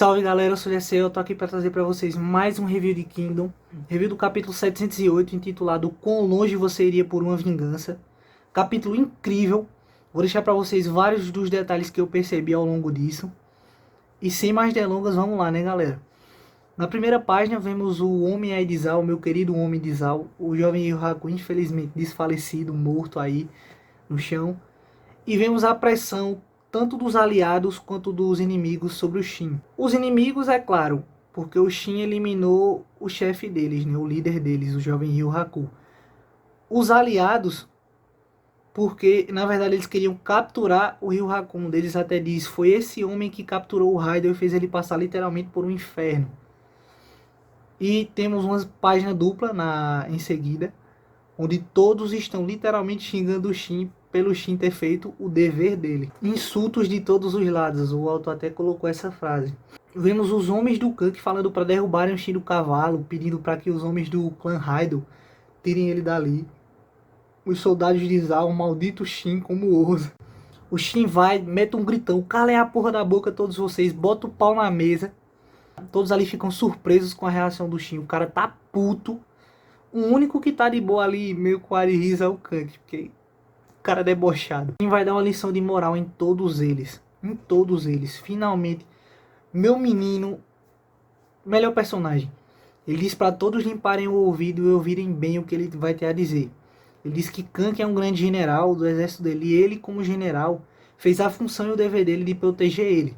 Salve galera, eu sou o GC, eu tô aqui para trazer para vocês mais um review de Kingdom. Review do capítulo 708, intitulado Quão Longe Você Iria por Uma Vingança. Capítulo incrível, vou deixar para vocês vários dos detalhes que eu percebi ao longo disso. E sem mais delongas, vamos lá, né galera? Na primeira página vemos o Homem Aidizal, o meu querido Homem Aidizal, o jovem Yu Haku, infelizmente desfalecido, morto aí no chão. E vemos a pressão tanto dos aliados quanto dos inimigos sobre o Shin. Os inimigos, é claro, porque o Shin eliminou o chefe deles, né, o líder deles, o jovem Ryu Haku. Os aliados, porque na verdade eles queriam capturar o Ryu Haku. Um deles até diz, foi esse homem que capturou o Raiden e fez ele passar literalmente por um inferno. E temos uma página dupla em seguida, onde todos estão literalmente xingando o Shin pelo Shin ter feito o dever dele. Insultos de todos os lados, o autor até colocou essa frase. Vemos os homens do Kank falando para derrubarem o Shin do cavalo, pedindo para que os homens do clã Raiden tirem ele dali. Os soldados de Zal, o maldito Shin, como ousa. O Shin vai, mete um gritão, calem a porra da boca todos vocês, bota o pau na mesa. Todos ali ficam surpresos com a reação do Shin, o cara tá puto. O único que tá de boa ali, meio com ar e riso, é o Kank, porque o cara é debochado. Quem vai dar uma lição de moral em todos eles. Em todos eles. Finalmente, meu menino, melhor personagem. Ele diz para todos limparem o ouvido e ouvirem bem o que ele vai ter a dizer. Ele diz que Kank é um grande general do exército dele. E ele, como general, fez a função e o dever dele de proteger ele.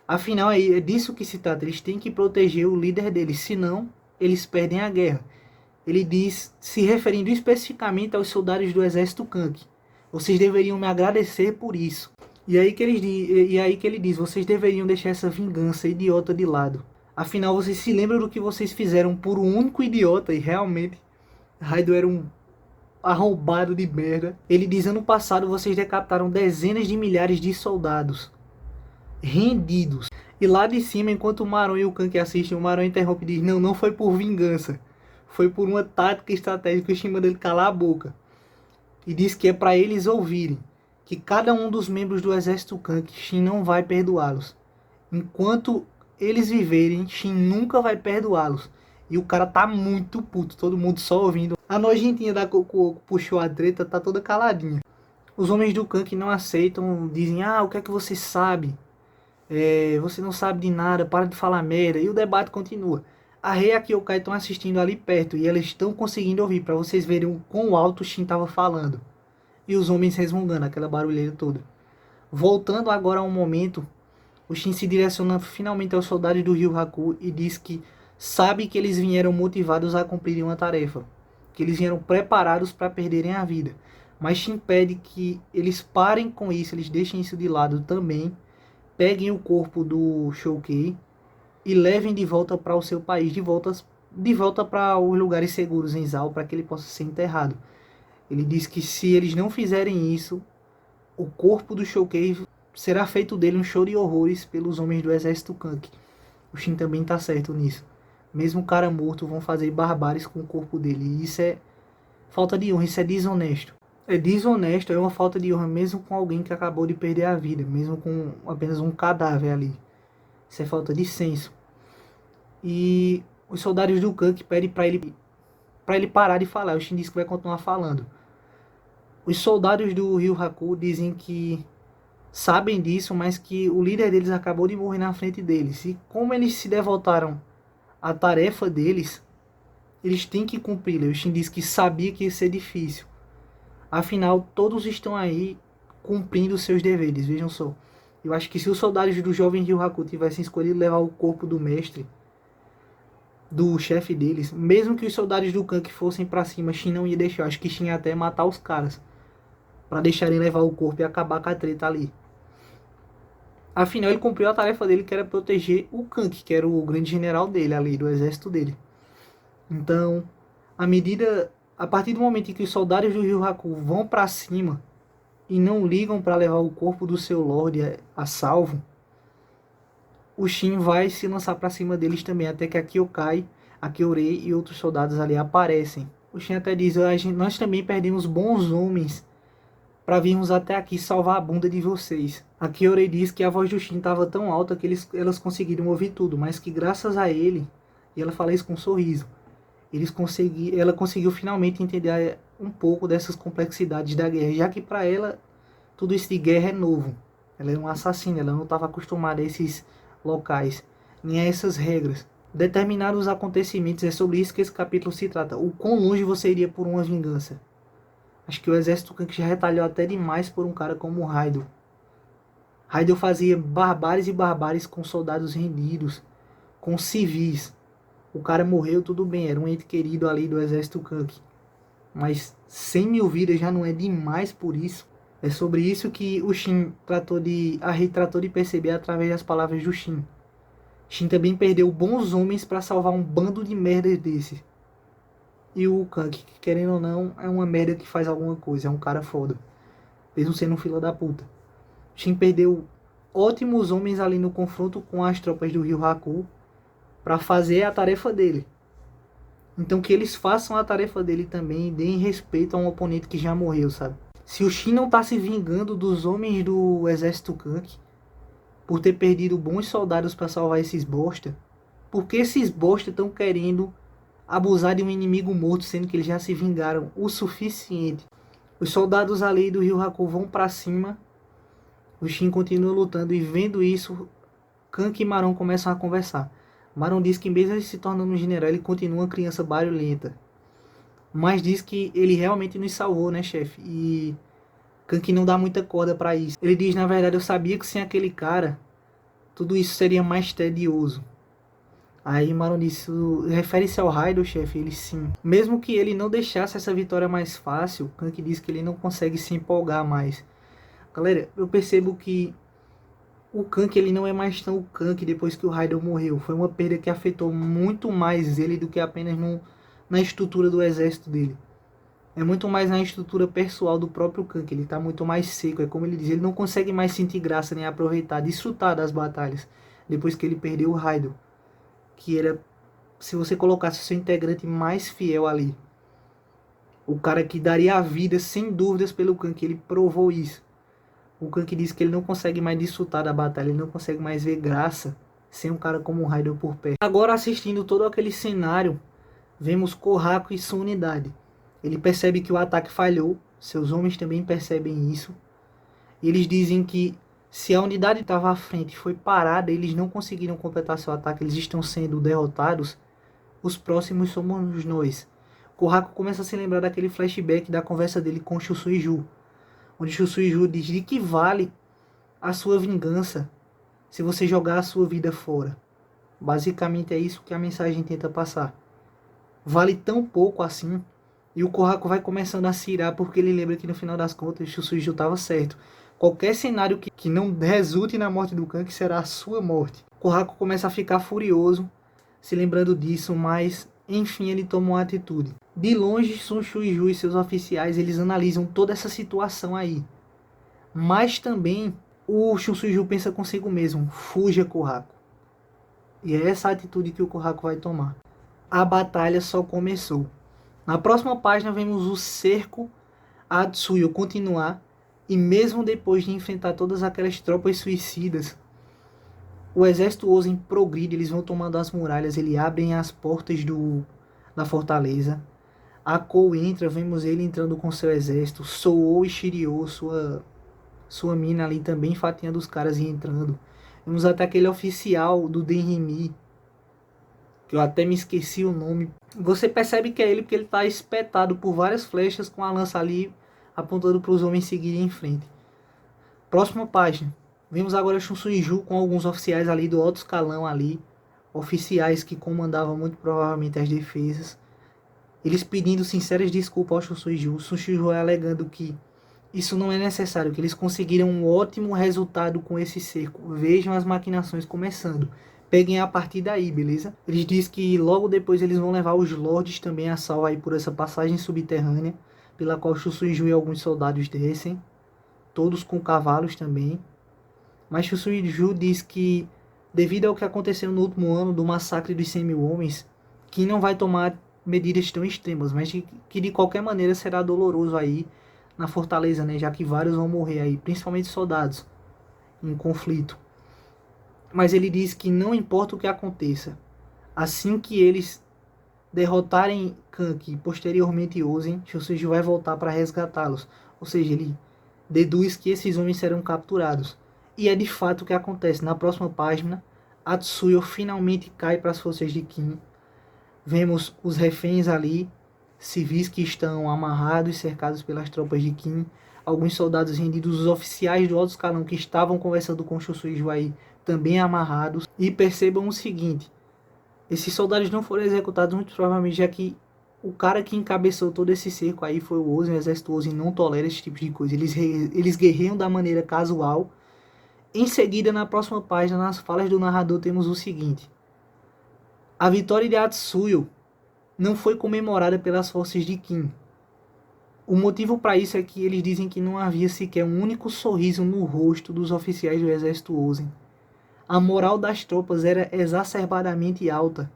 Afinal, é disso que se trata. Eles têm que proteger o líder deles. Senão, eles perdem a guerra. Ele diz, se referindo especificamente aos soldados do exército Kank, vocês deveriam me agradecer por isso. E aí que ele diz, vocês deveriam deixar essa vingança idiota de lado. Afinal, vocês se lembram do que vocês fizeram por um único idiota, e realmente, Raiden era um arrombado de merda. Ele diz, ano passado vocês decapitaram dezenas de milhares de soldados, rendidos. E lá de cima, enquanto o Maron e o Kank assistem, o Maron interrompe e diz, não foi por vingança. Foi por uma tática estratégica, o Shin manda ele calar a boca. E diz que é para eles ouvirem que cada um dos membros do exército Kank, Shin não vai perdoá-los. Enquanto eles viverem, Shin nunca vai perdoá-los. E o cara tá muito puto, todo mundo só ouvindo. A nojentinha da Coco puxou a treta, tá toda caladinha. Os homens do Kank não aceitam, dizem, o que é que você sabe? Você não sabe de nada, para de falar merda. E o debate continua. A Rei e a Kyokai estão assistindo ali perto e elas estão conseguindo ouvir, para vocês verem o quão alto o Shin estava falando. E os homens resmungando, aquela barulheira toda. Voltando agora a um momento, o Shin se direciona finalmente aos soldados do Ryu Haku e diz que sabe que eles vieram motivados a cumprirem uma tarefa. Que eles vieram preparados para perderem a vida. Mas Shin pede que eles parem com isso, eles deixem isso de lado também. Peguem o corpo do Shoukai e levem de volta para o seu país, de volta para os lugares seguros em Zal, para que ele possa ser enterrado. Ele diz que se eles não fizerem isso, o corpo do Shoukai será feito dele um show de horrores pelos homens do exército Kank. O Shin também está certo nisso. Mesmo o cara morto, vão fazer barbáries com o corpo dele. E isso é falta de honra, isso é desonesto. É desonesto, é uma falta de honra mesmo com alguém que acabou de perder a vida, mesmo com apenas um cadáver ali. Isso é falta de senso. E os soldados do Kank pedem para ele parar de falar. O Shin diz que vai continuar falando. Os soldados do Ryu Haku dizem que sabem disso, mas que o líder deles acabou de morrer na frente deles. E como eles se devotaram à tarefa deles, eles têm que cumpri-la. O Shin diz que sabia que ia ser difícil. Afinal, todos estão aí cumprindo seus deveres. Vejam só. Eu acho que se os soldados do jovem Ryu Haku tivessem escolhido levar o corpo do mestre, do chefe deles, mesmo que os soldados do Kank fossem pra cima, Shin não ia deixar. Acho que Shin ia até matar os caras pra deixarem levar o corpo e acabar com a treta ali. Afinal, ele cumpriu a tarefa dele, que era proteger o Kank, que era o grande general dele ali, do exército dele. Então, a partir do momento em que os soldados do Ryu Haku vão pra cima e não ligam para levar o corpo do seu Lorde a salvo, o Shin vai se lançar para cima deles também, até que a Kyokai, a Kyorei e outros soldados ali aparecem. O Shin até diz, nós também perdemos bons homens para virmos até aqui salvar a bunda de vocês. A Kyore diz que a voz do Shin estava tão alta que elas conseguiram ouvir tudo, mas que graças a ele, e ela fala isso com um sorriso, ela conseguiu finalmente entender um pouco dessas complexidades da guerra, já que para ela tudo isso de guerra é novo. Ela é uma assassina, ela não estava acostumada a esses locais, nem a essas regras. Determinar os acontecimentos, é sobre isso que esse capítulo se trata. O quão longe você iria por uma vingança? Acho que o exército Kank já retalhou até demais por um cara como o Raidou. Raidou fazia barbáries e barbáries com soldados rendidos, com civis. O cara morreu, tudo bem, era um ente querido ali do exército Kank. Mas 100 mil vidas já não é demais por isso. É sobre isso que o Shin a Rei tratou de perceber através das palavras do Shin. Shin também perdeu bons homens para salvar um bando de merda desse. E o Kank, querendo ou não, é uma merda que faz alguma coisa, é um cara foda. Mesmo sendo um fila da puta. Shin perdeu ótimos homens ali no confronto com as tropas do Rio Haku para fazer a tarefa dele. Então que eles façam a tarefa dele também e deem respeito a um oponente que já morreu, sabe? Se o Shin não tá se vingando dos homens do exército Kank por ter perdido bons soldados para salvar esses bosta, por que esses bosta estão querendo abusar de um inimigo morto, sendo que eles já se vingaram o suficiente? Os soldados ali do Rio Haku vão para cima, o Shin continua lutando e vendo isso, Kank e Maron começam a conversar. Maron diz que mesmo ele se tornando um general, ele continua uma criança barulhenta. Mas diz que ele realmente nos salvou, né, chefe? E Kank não dá muita corda pra isso. Ele diz, na verdade, eu sabia que sem aquele cara, tudo isso seria mais tedioso. Aí Maron diz, refere-se ao Raidou, chefe? Ele sim. Mesmo que ele não deixasse essa vitória mais fácil, Kank diz que ele não consegue se empolgar mais. Galera, eu percebo que o Kank ele não é mais tão o Kank depois que o Raidou morreu. Foi uma perda que afetou muito mais ele do que apenas na estrutura do exército dele. É muito mais na estrutura pessoal do próprio Kank. Ele está muito mais seco. É como ele diz, ele não consegue mais sentir graça nem aproveitar, desfrutar das batalhas. Depois que ele perdeu o Raidou. Que era, se você colocasse o seu integrante mais fiel ali. O cara que daria a vida sem dúvidas pelo Kank. Ele provou isso. O Kank diz que ele não consegue mais desfrutar da batalha. Ele não consegue mais ver graça sem um cara como o Raidou por perto. Agora, assistindo todo aquele cenário, vemos Kohaku e sua unidade. Ele percebe que o ataque falhou. Seus homens também percebem isso. Eles dizem que se a unidade estava à frente e foi parada, eles não conseguiram completar seu ataque. Eles estão sendo derrotados. Os próximos somos nós. Kohaku começa a se lembrar daquele flashback da conversa dele com Shusuiju, onde Shusuiju diz de que vale a sua vingança se você jogar a sua vida fora. Basicamente é isso que a mensagem tenta passar. Vale tão pouco assim. E o Kohaku vai começando a se irar porque ele lembra que no final das contas Shusuiju estava certo. Qualquer cenário que não resulte na morte do Kank será a sua morte. Kohaku começa a ficar furioso, se lembrando disso, mas enfim ele toma uma atitude. De longe, Sun Shuiju e seus oficiais eles analisam toda essa situação aí. Mas também o Shun Shuiju pensa consigo mesmo, fuja Kohaku. E é essa atitude que o Kohaku vai tomar. A batalha só começou. Na próxima página vemos o cerco a Tsuyu continuar. E mesmo depois de enfrentar todas aquelas tropas suicidas, o exército Ozen progride, eles vão tomando as muralhas, eles abrem as portas da fortaleza. A Kou entra, vemos ele entrando com seu exército. Soou e Shiryu, sua mina ali também fatiando os caras e entrando. Vemos até aquele oficial do Denrimi, que eu até me esqueci o nome. Você percebe que é ele porque ele está espetado por várias flechas com a lança ali apontando para os homens seguirem em frente. Próxima página. Vemos agora Shun Suiju com alguns oficiais ali do alto escalão ali. Oficiais que comandavam muito provavelmente as defesas. Eles pedindo sinceras desculpas ao Shun Suiju. Shun Suiju alegando que isso não é necessário, que eles conseguiram um ótimo resultado com esse cerco. Vejam as maquinações começando. Peguem a partir daí, beleza? Eles dizem que logo depois eles vão levar os lords também a salvo aí por essa passagem subterrânea, pela qual Shusuiju e alguns soldados descem, todos com cavalos também. Mas Shusuiju diz que, devido ao que aconteceu no último ano do massacre dos 100 mil homens, que não vai tomar medidas tão extremas, mas que de qualquer maneira será doloroso aí na fortaleza, né? Já que vários vão morrer aí, principalmente soldados em conflito. Mas ele diz que não importa o que aconteça, assim que eles derrotarem Kank e posteriormente Ozen, Shusuju vai voltar para resgatá-los. Ou seja, ele deduz que esses homens serão capturados. E é de fato o que acontece. Na próxima página, Atsuyo finalmente cai para as forças de Kin. Vemos os reféns ali, civis que estão amarrados e cercados pelas tropas de Kin. Alguns soldados rendidos, os oficiais do alto escalão que estavam conversando com Shusuju aí, também amarrados. E percebam o seguinte: esses soldados não foram executados muito provavelmente, já que o cara que encabeçou todo esse cerco aí foi o Ozen. O exército Ozen não tolera esse tipo de coisa. Eles guerreiam da maneira casual. Em seguida, na próxima página, nas falas do narrador, temos o seguinte: a vitória de Atsuyo não foi comemorada pelas forças de Kin. O motivo para isso é que eles dizem que não havia sequer um único sorriso no rosto dos oficiais do exército Ozen. A moral das tropas era exacerbadamente alta.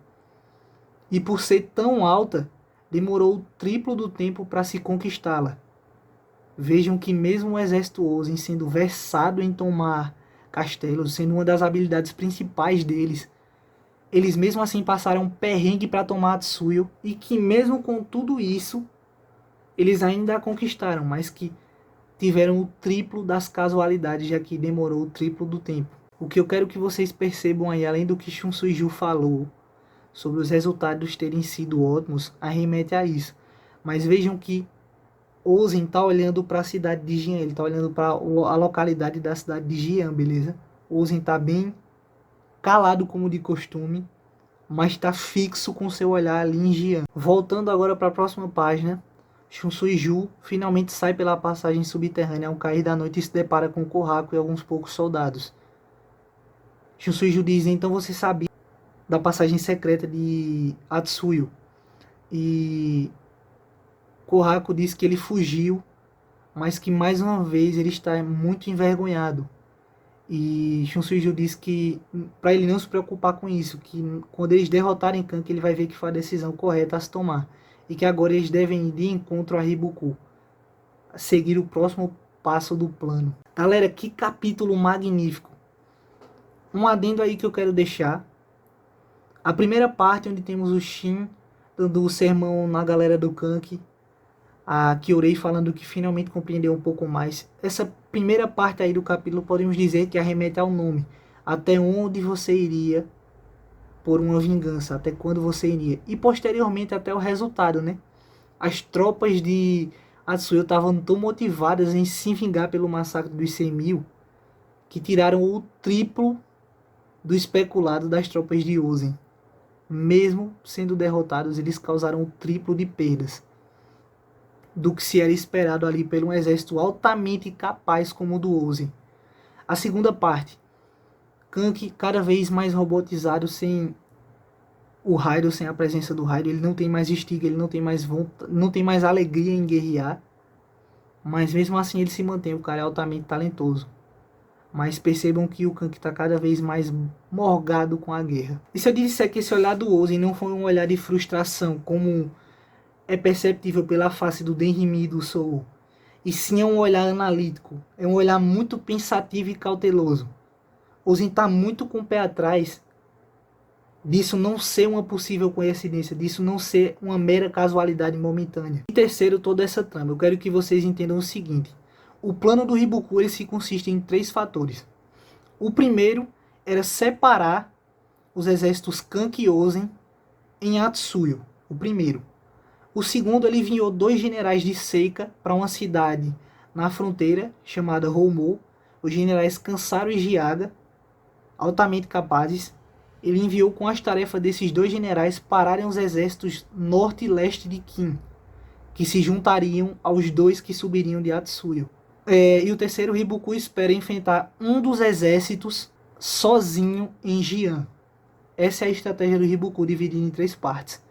E por ser tão alta, demorou o triplo do tempo para se conquistá-la. Vejam que mesmo o exército Ozen sendo versado em tomar castelos, sendo uma das habilidades principais deles, eles mesmo assim passaram perrengue para tomar Atsuyo, e que mesmo com tudo isso, eles ainda a conquistaram, mas que tiveram o triplo das casualidades, já que demorou o triplo do tempo. O que eu quero que vocês percebam aí, além do que Shun Suiju falou, sobre os resultados terem sido ótimos, arremete a isso. Mas vejam que Ozen está olhando para a cidade de Jian, ele está olhando para a localidade da cidade de Jian, beleza? Ozen está bem calado como de costume, mas está fixo com seu olhar ali em Jian. Voltando agora para a próxima página, Shun Suiju finalmente sai pela passagem subterrânea ao cair da noite e se depara com Kohaku e alguns poucos soldados. Shun Suiju diz: então você sabia da passagem secreta de Atsuyo? E Kohaku diz que ele fugiu, mas que mais uma vez ele está muito envergonhado. E Shun Suiju diz que para ele não se preocupar com isso, que quando eles derrotarem Kank, ele vai ver que foi a decisão correta a se tomar, e que agora eles devem ir de encontro a Hibuku, seguir o próximo passo do plano. Galera, que capítulo magnífico! Um adendo aí que eu quero deixar: a primeira parte, onde temos o Shin dando o sermão na galera do Kank, a Kyorei falando que finalmente compreendeu um pouco mais. Essa primeira parte aí do capítulo podemos dizer que arremete ao nome. Até onde você iria por uma vingança? Até quando você iria? E posteriormente até o resultado, né? As tropas de Atsuyo estavam tão motivadas em se vingar pelo massacre dos 100.000 que tiraram o triplo do especulado das tropas de Ozen. Mesmo sendo derrotados, eles causaram o triplo de perdas do que se era esperado ali por um exército altamente capaz como o do Ozen. A segunda parte, Kank cada vez mais robotizado, sem o Raido, sem a presença do Raido. Ele não tem mais estiga, ele não tem mais vontade, não tem mais alegria em guerrear, mas mesmo assim ele se mantém. O cara é altamente talentoso. Mas percebam que o Kank está cada vez mais morgado com a guerra. E se eu disser que esse olhar do Ozen não foi um olhar de frustração, como é perceptível pela face do Denrimi e do Sou, e sim é um olhar analítico, é um olhar muito pensativo e cauteloso. Ozen está muito com o pé atrás disso não ser uma possível coincidência, disso não ser uma mera casualidade momentânea. E terceiro, toda essa trama, eu quero que vocês entendam o seguinte: o plano do Hibuku ele se consiste em 3 fatores. O primeiro era separar os exércitos Kank e Ozen em Atsuyo, o primeiro. O segundo, ele enviou 2 generais de Seika para uma cidade na fronteira chamada Houmou. Os generais Kansaro e Jiaga, altamente capazes. Ele enviou com as tarefas desses 2 generais pararem os exércitos norte e leste de Kin, que se juntariam aos 2 que subiriam de Atsuyo. E o terceiro, Hibuku espera enfrentar um dos exércitos sozinho em Jian. Essa é a estratégia do Hibuku, dividida em 3 partes.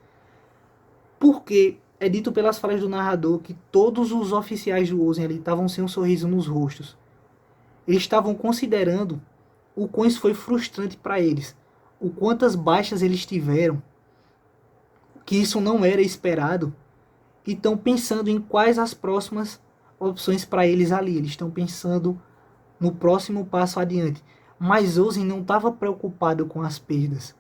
Porque é dito pelas falas do narrador que todos os oficiais do Ozen ali estavam sem um sorriso nos rostos. Eles estavam considerando o quão isso foi frustrante para eles, o quantas baixas eles tiveram, que isso não era esperado, e estão pensando em quais as próximas opções para eles ali. Eles estão pensando no próximo passo adiante. Mas Ozen não estava preocupado com as perdas.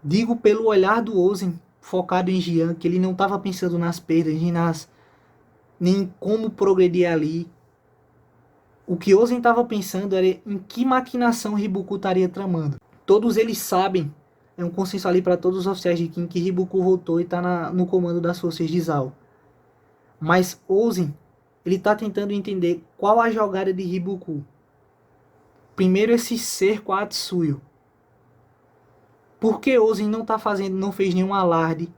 Digo pelo olhar do Ozen focado em Jian, que ele não estava pensando nas perdas, nem em como progredir ali. O que Ozen estava pensando era em que maquinação Hibuku estaria tramando. Todos eles sabem, é um consenso ali para todos os oficiais de Kin, que Hibuku voltou e está no comando das forças de Zao. Mas Ozen, ele está tentando entender qual a jogada de Hibuku. Primeiro, esse cerco a Atsuyo. Por que Ozen não fez nenhum alarde,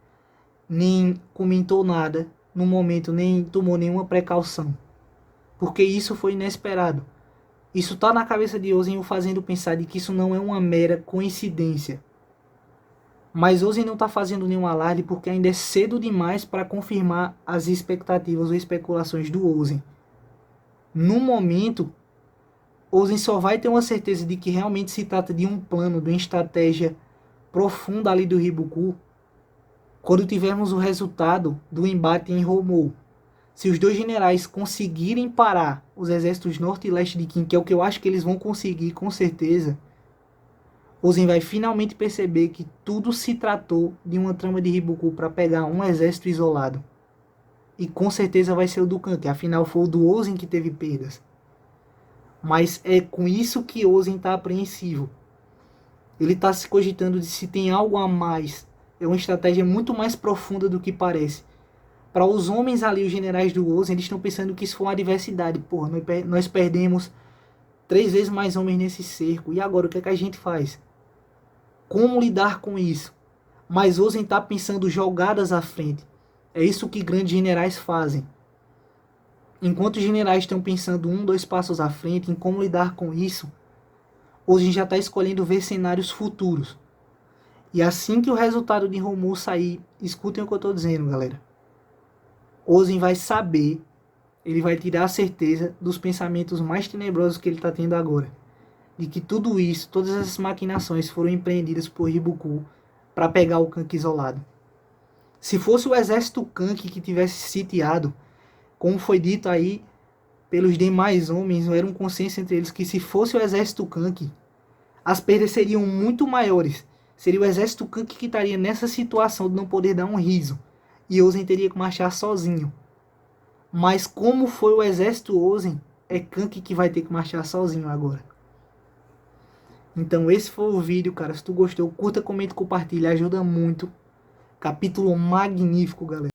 nem comentou nada no momento, nem tomou nenhuma precaução? Porque isso foi inesperado. Isso está na cabeça de Ozen, o fazendo pensar de que isso não é uma mera coincidência. Mas Ozen não está fazendo nenhum alarde porque ainda é cedo demais para confirmar as expectativas ou especulações do Ozen. No momento, Ozen só vai ter uma certeza de que realmente se trata de um plano, de uma estratégia profunda ali do Hibuku, quando tivermos o resultado do embate em Homou. Se os dois generais conseguirem parar os exércitos norte e leste de Qin, que é o que eu acho que eles vão conseguir com certeza, Ozen vai finalmente perceber que tudo se tratou de uma trama de Hibuku para pegar um exército isolado. E com certeza vai ser o do Kanki, afinal foi o do Ozen que teve perdas. Mas é com isso que Ozen está apreensivo. Ele está se cogitando de se tem algo a mais. É uma estratégia muito mais profunda do que parece. Para os homens ali, os generais do Ozen, eles estão pensando que isso foi uma adversidade. Porra, nós perdemos 3 vezes mais homens nesse cerco. E agora, o que é que a gente faz? Como lidar com isso? Mas Ozen está pensando jogadas à frente. É isso que grandes generais fazem. Enquanto os generais estão pensando 1, 2 passos à frente em como lidar com isso, Ozen já está escolhendo ver cenários futuros. E assim que o resultado de Homou sair, escutem o que eu estou dizendo, galera. Ozen vai saber, ele vai tirar a certeza dos pensamentos mais tenebrosos que ele está tendo agora. De que tudo isso, todas essas maquinações foram empreendidas por Hibuku para pegar o Kanki isolado. Se fosse o exército Kanki que tivesse sitiado, como foi dito aí pelos demais homens, era um consenso entre eles que se fosse o exército Kanki, as perdas seriam muito maiores. Seria o exército Kanki que estaria nessa situação de não poder dar um riso. E Ozen teria que marchar sozinho. Mas como foi o exército Ozen, é Kanki que vai ter que marchar sozinho agora. Então esse foi o vídeo, cara. Se tu gostou, curta, comenta e compartilha. Ajuda muito. Capítulo magnífico, galera.